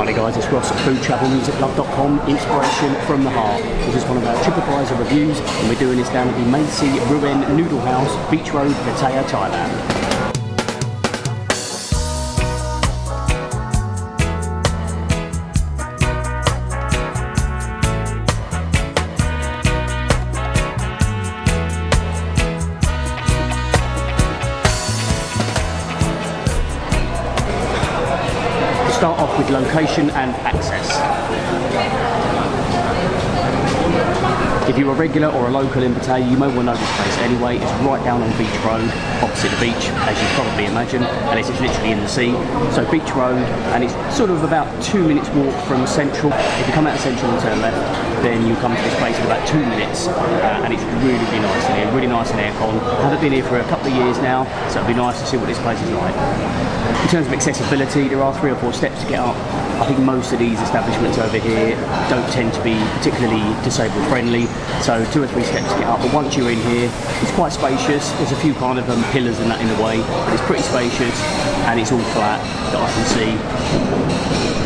Hi there guys, it's Ross at FoodTravelMusicLove.com, inspiration from the heart. This is one of our Tripadvisor reviews and we're doing this down at the MAE RUEN Noodle House, Beach Road, Pattaya, Thailand. Start off with location and access. If you're a regular or a local in Pattaya, you may well know this place anyway. It's right down on Beach Road, opposite the beach, as you probably imagine, and it's literally in the sea. So Beach Road, and it's sort of about 2 minutes walk from Central. If you come out of Central and turn left, then you come to this place in about 2 minutes, and it's really, really nice in here, really nice and aircon. I haven't been here for a couple of years now, so it'll be nice to see what this place is like. In terms of accessibility, there are 3 or 4 steps to get up. I think most of these establishments over here don't tend to be particularly disabled friendly, so 2 or 3 steps to get up. But once you're in here, it's quite spacious. There's a few kind of pillars and that in the way, but it's pretty spacious and it's all flat that I can see.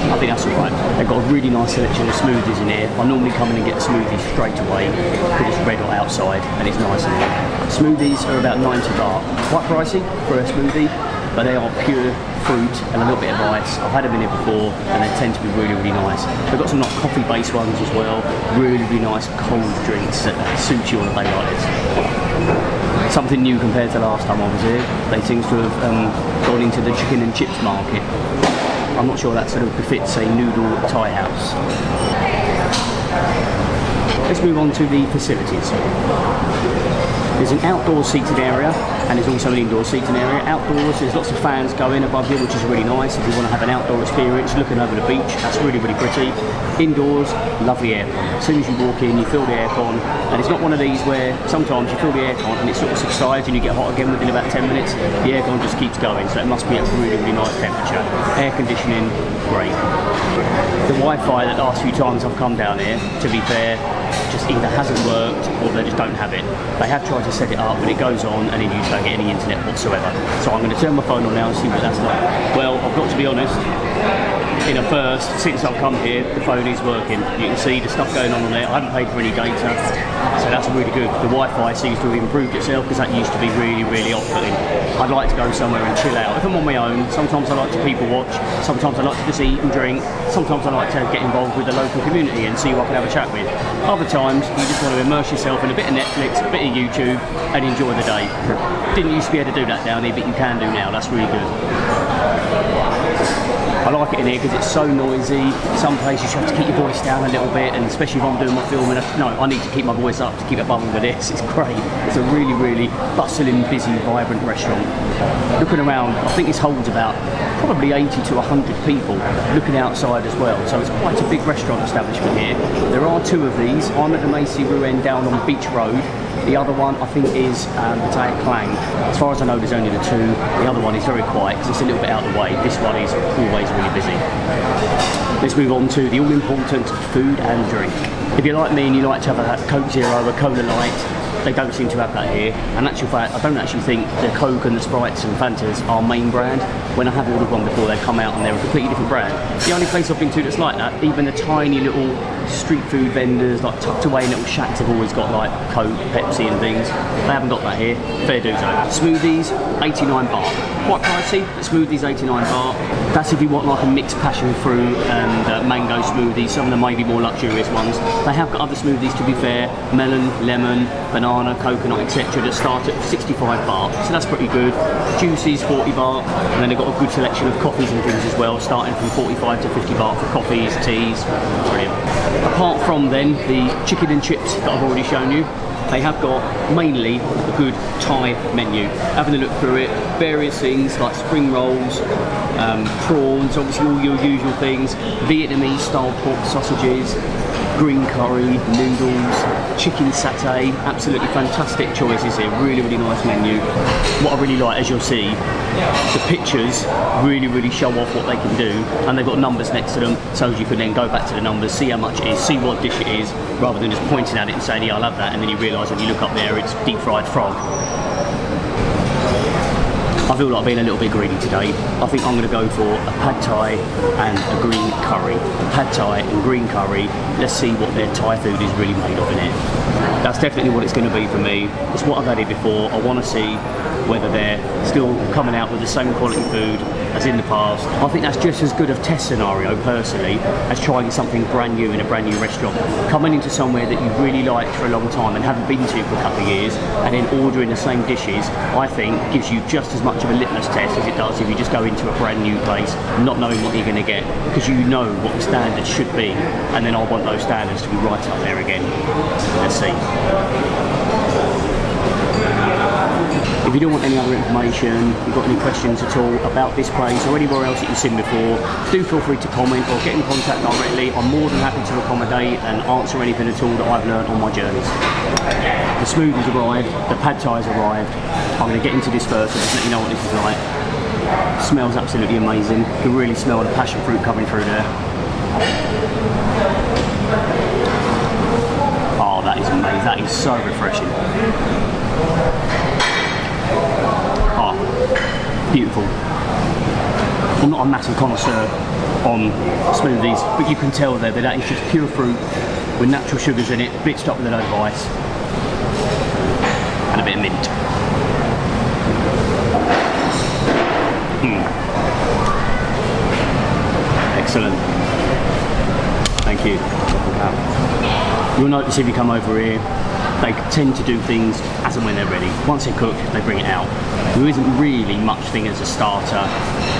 I think that's alright. They've got a really nice selection of smoothies in here. I normally come in and get a smoothie straight away because it's red hot outside and it's nice in here. Smoothies are about 90 baht. Quite pricey for a smoothie, but they are pure fruit and a little bit of ice. I've had them in here before and they tend to be really, really nice. They've got some like coffee-based ones as well. Really, really nice cold drinks that suit you on a day like this. Something new compared to last time I was here. They seem to have gone into the chicken and chips market. I'm not sure that sort of befits a noodle Thai house. Let's move on to the facilities. There's an outdoor seating area and there's also an indoor seating area. Outdoors, there's lots of fans going above you, which is really nice. If you want to have an outdoor experience looking over the beach, that's really, really pretty. Indoors, lovely aircon. As soon as you walk in, you feel the aircon, and it's not one of these where sometimes you feel the aircon and it sort of subsides and you get hot again within about 10 minutes. The aircon just keeps going, so it must be at a really, really nice temperature. Air conditioning, great. The Wi-Fi the last few times I've come down here, to be fair, just either hasn't worked or they just don't have it. They have tried to set it up, but it goes on and then you just don't get any internet whatsoever. So I'm going to turn my phone on now and see what that's like. Well, I've got to be honest, in a first, since I've come here, the phone is working. You can see the stuff going on there. I haven't paid for any data, so that's really good. The Wi-Fi seems to have improved itself because that used to be really, really off-putting. I'd like to go somewhere and chill out. If I'm on my own, sometimes I like to people watch, sometimes I like to just eat and drink, sometimes I like to get involved with the local community and see who I can have a chat with. Other times, you just want to immerse yourself in a bit of Netflix, a bit of YouTube, and enjoy the day. Didn't used to be able to do that down here, but you can do now. That's really good. I like it in here because it's so noisy. Some places you have to keep your voice down a little bit, and especially if I'm doing my filming, no, I need to keep my voice up to keep it bubbling with this. It's great. It's a really, really bustling, busy, vibrant restaurant. Looking around, I think this holds about probably 80 to 100 people looking outside as well. So it's quite a big restaurant establishment here. There are 2 of these. I'm at the MAE RUEN down on Beach Road. The other one I think is Pattaya Klang. As far as I know, there's only the 2. The other one is very quiet because it's a little bit out of the way. This one is always really busy. Let's move on to the all-important food and drink. If you're like me and you like to have a Coke Zero, a Cola Light, they don't seem to have that here. And in actual fact, I don't actually think the Coke and the Sprites and Fantas are main brand. When I have ordered one before, they come out and they're a completely different brand. The only place I've been to that's like that, even the tiny little street food vendors, like tucked away in little shacks, have always got like Coke, Pepsi and things. They haven't got that here. Fair dues though. Smoothies, 89 baht. Quite pricey, but smoothies 89 baht. That's if you want like a mixed passion fruit and mango smoothie. Some of them may be more luxurious ones. They have got other smoothies, to be fair, melon, lemon, banana, coconut, etc. that start at 65 baht, so that's pretty good. Juices 40 baht, and then they've got a good selection of coffees and things as well, starting from 45 to 50 baht for coffees, teas. Brilliant. Apart from then the chicken and chips that I've already shown you, they have got mainly a good Thai menu. Having a look through it, various things like spring rolls, prawns, obviously all your usual things, Vietnamese style pork sausages, green curry, noodles, chicken satay, absolutely fantastic choices here, really, really nice menu. What I really like, as you'll see, the pictures really, really show off what they can do, and they've got numbers next to them, so you can then go back to the numbers, see how much it is, see what dish it is, rather than just pointing at it and saying, yeah, I love that, and then you realise when you look up there, it's deep fried frog. I feel like being a little bit greedy today. I think I'm going to go for a pad thai and a green curry. Pad thai and green curry. Let's see what their Thai food is really made of in it. That's definitely what it's going to be for me. It's what I've had it before. I want to see whether they're still coming out with the same quality food as in the past. I think that's just as good a test scenario, personally, as trying something brand new in a brand new restaurant. Coming into somewhere that you've really liked for a long time and haven't been to for a couple of years, and then ordering the same dishes, I think gives you just as much of a litmus test as it does if you just go into a brand new place not knowing what you're going to get, because you know what the standards should be, and then I want those standards to be right up there again. Let's see. If you don't want any other information, you've got any questions at all about this place or anywhere else that you've seen before, do feel free to comment or get in contact directly. I'm more than happy to accommodate and answer anything at all that I've learned on my journeys. The smoothies arrived, the pad thai's arrived. I'm going to get into this first and just let you know what this is like. It smells absolutely amazing. You can really smell the passion fruit coming through there. Oh, that is amazing. That is so refreshing. Oh, beautiful. I'm not a massive connoisseur on smoothies, but you can tell there that that is just pure fruit with natural sugars in it, blitzed up with a load of ice and a bit of mint. Excellent. Thank you. You'll notice if you come over here, they tend to do things as and when they're ready. Once they're cooked, they bring it out. There isn't really much thing as a starter.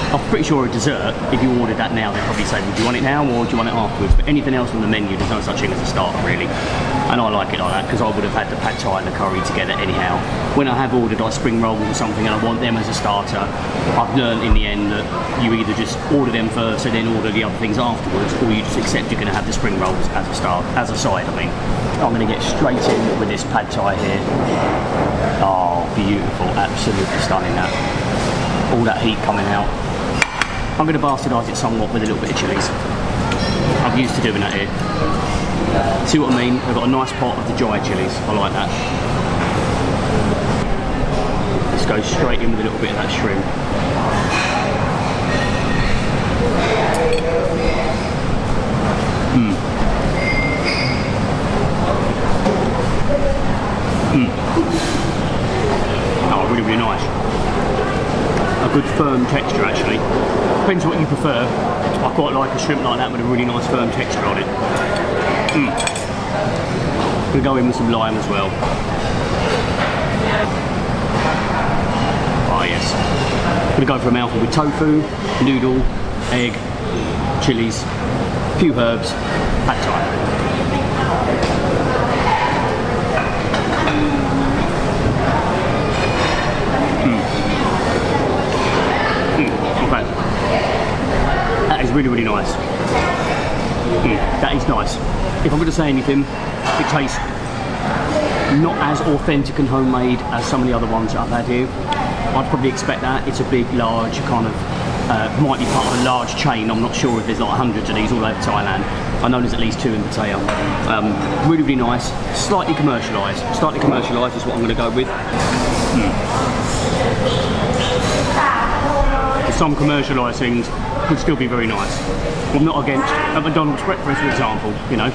I'm pretty sure a dessert, if you ordered that now, they'd probably say, well, do you want it now or do you want it afterwards? But anything else on the menu, there's no such thing as a starter, really. And I like it like that, because I would have had the pad thai and the curry together anyhow. When I have ordered like spring rolls or something and I want them as a starter, I've learned in the end that you either just order them first and then order the other things afterwards, or you just accept you're going to have the spring rolls as a as a side, I mean. I'm going to get straight in with this pad thai here. Oh, beautiful, absolutely stunning that. All that heat coming out. I'm going to bastardise it somewhat with a little bit of chilies. I'm used to doing that here. See what I mean? I've got a nice pot of the dry chilies. I like that. Let's go straight in with a little bit of that shrimp. Oh, really, really nice. A good firm texture, actually. Depends what you prefer. I quite like a shrimp like that with a really nice firm texture on it. I'm going to go in with some lime as well. Oh yes. I'm going to go for a mouthful with tofu, noodle, egg, chilies, a few herbs, pad thai. Okay. That is really, really nice. That is nice. If I'm going to say anything, it tastes not as authentic and homemade as some of the other ones that I've had here. I'd probably expect that. It's a big, large kind of, might be part of a large chain. I'm not sure if there's like hundreds of these all over Thailand. I know there's at least 2 in Pattaya. Really, really nice. Slightly commercialised. Slightly commercialised is what I'm going to go with. Some commercialised things could still be very nice. I'm not against a McDonald's breakfast, for example, you know.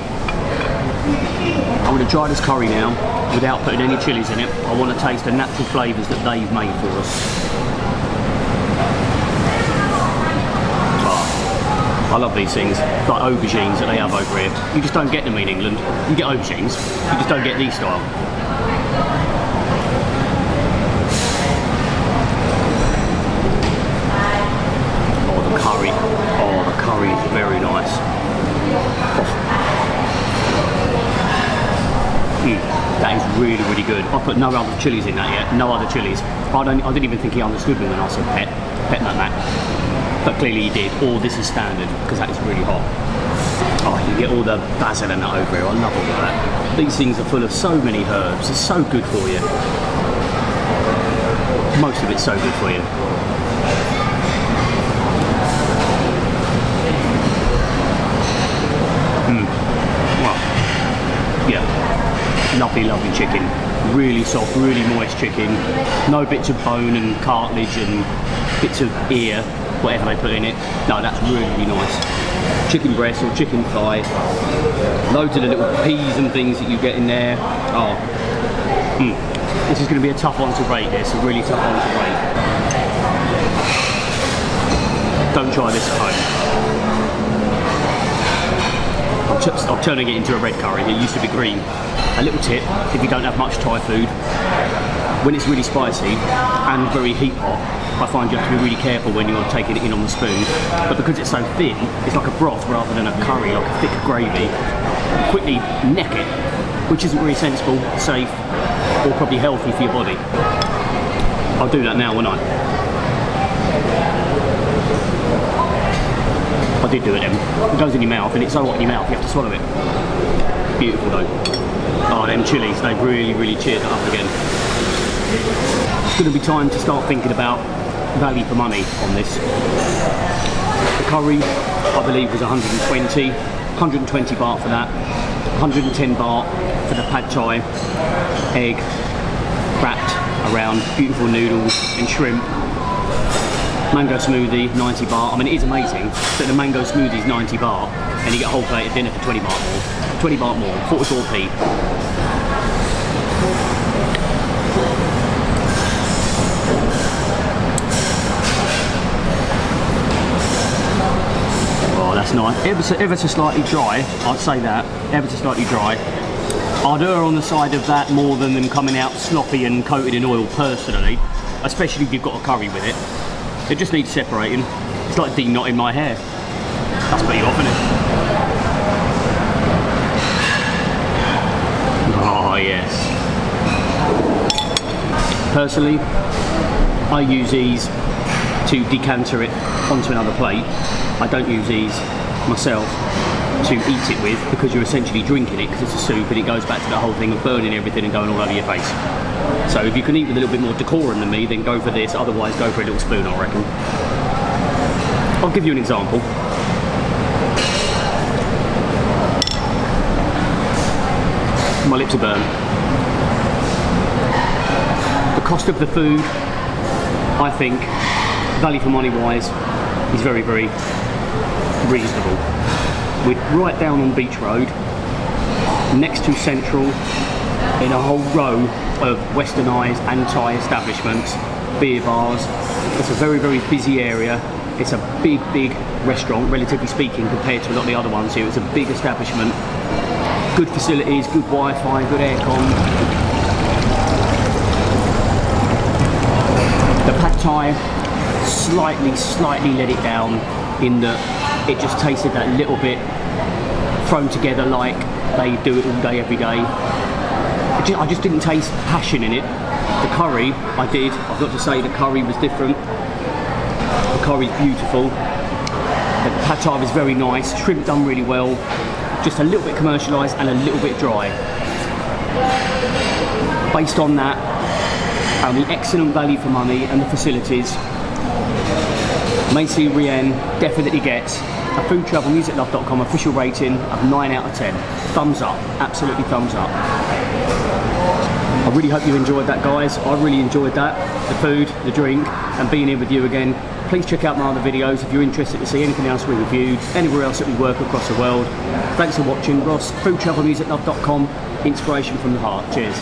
I'm going to try this curry now without putting any chilies in it. I want to taste the natural flavours that they've made for us. Oh, I love these things, like aubergines that they have over here. You just don't get them in England. You get aubergines, you just don't get these style. Curry is very nice. That is really, really good. I put no other chilies in that yet. No other chilies. I didn't even think he understood me when I said pet like that. But clearly he did. Or this is standard because that is really hot. Oh, you get all the basil and that over here. I love all of that. These things are full of so many herbs. It's so good for you. Most of it's so good for you. Lovely, lovely chicken. Really soft, really moist chicken. No bits of bone and cartilage and bits of ear, whatever they put in it. No, that's really, really nice. Chicken breast or chicken thigh. Loads of the little peas and things that you get in there. Oh, this is going to be a tough one to rate. This, a really tough one to rate. Don't try this at home. I'm turning it into a red curry. It used to be green. A little tip, if you don't have much Thai food, when it's really spicy and very heat hot, I find you have to be really careful when you're taking it in on the spoon. But because it's so thin, it's like a broth rather than a curry, like a thick gravy. You quickly neck it, which isn't really sensible, safe, or probably healthy for your body. I'll do that now, won't I? I did do it then. It goes in your mouth and it's so hot in your mouth you have to swallow it. Beautiful though. Oh, them chilies, they've really, really cheered it up again. It's going to be time to start thinking about value for money on this. The curry, I believe, was 120 baht for that. 110 baht for the pad thai, egg wrapped around beautiful noodles and shrimp. Mango smoothie, 90 baht. I mean, it is amazing that the mango smoothie is 90 baht and you get a whole plate of dinner for 20 baht more. 20 baht more, 44p. Oh, that's nice. Ever so slightly dry, I'd say that. Ever so slightly dry. I'd err on the side of that more than them coming out sloppy and coated in oil personally, especially if you've got a curry with it. It just needs separating. It's like de-knotting my hair. That's pretty off, isn't it? Oh yes. Personally, I use these to decanter it onto another plate. I don't use these myself to eat it with, because you're essentially drinking it because it's a soup, and it goes back to the whole thing of burning everything and going all over your face. So if you can eat with a little bit more decorum than me, then go for this. Otherwise, go for a little spoon, I reckon. I'll give you an example. My lips are burned. The cost of the food, I think, value for money wise, is very, very reasonable. We're right down on Beach Road, next to Central, in a whole row of westernised and Thai establishments, beer bars. It's a very, very busy area. It's a big, big restaurant, relatively speaking, compared to a lot of the other ones here. It's a big establishment. Good facilities, good Wi-Fi, good aircon. The pad thai slightly let it down in that it just tasted that little bit thrown together like they do it all day, every day. I just didn't taste passion in it. The curry, I did. I've got to say the curry was different. The curry's beautiful. The pad thai was very nice. Shrimp done really well. Just a little bit commercialised and a little bit dry. Based on that, and the excellent value for money and the facilities, MAE RUEN definitely gets a FoodTravelMusicLove.com official rating of 9 out of 10. Thumbs up, absolutely thumbs up. I really hope you enjoyed that, guys. I really enjoyed that. The food, the drink, and being here with you again. Please check out my other videos if you're interested to see anything else we reviewed, anywhere else that we work across the world. Thanks for watching. Ross, FoodTravelMusicLove.com, inspiration from the heart. Cheers.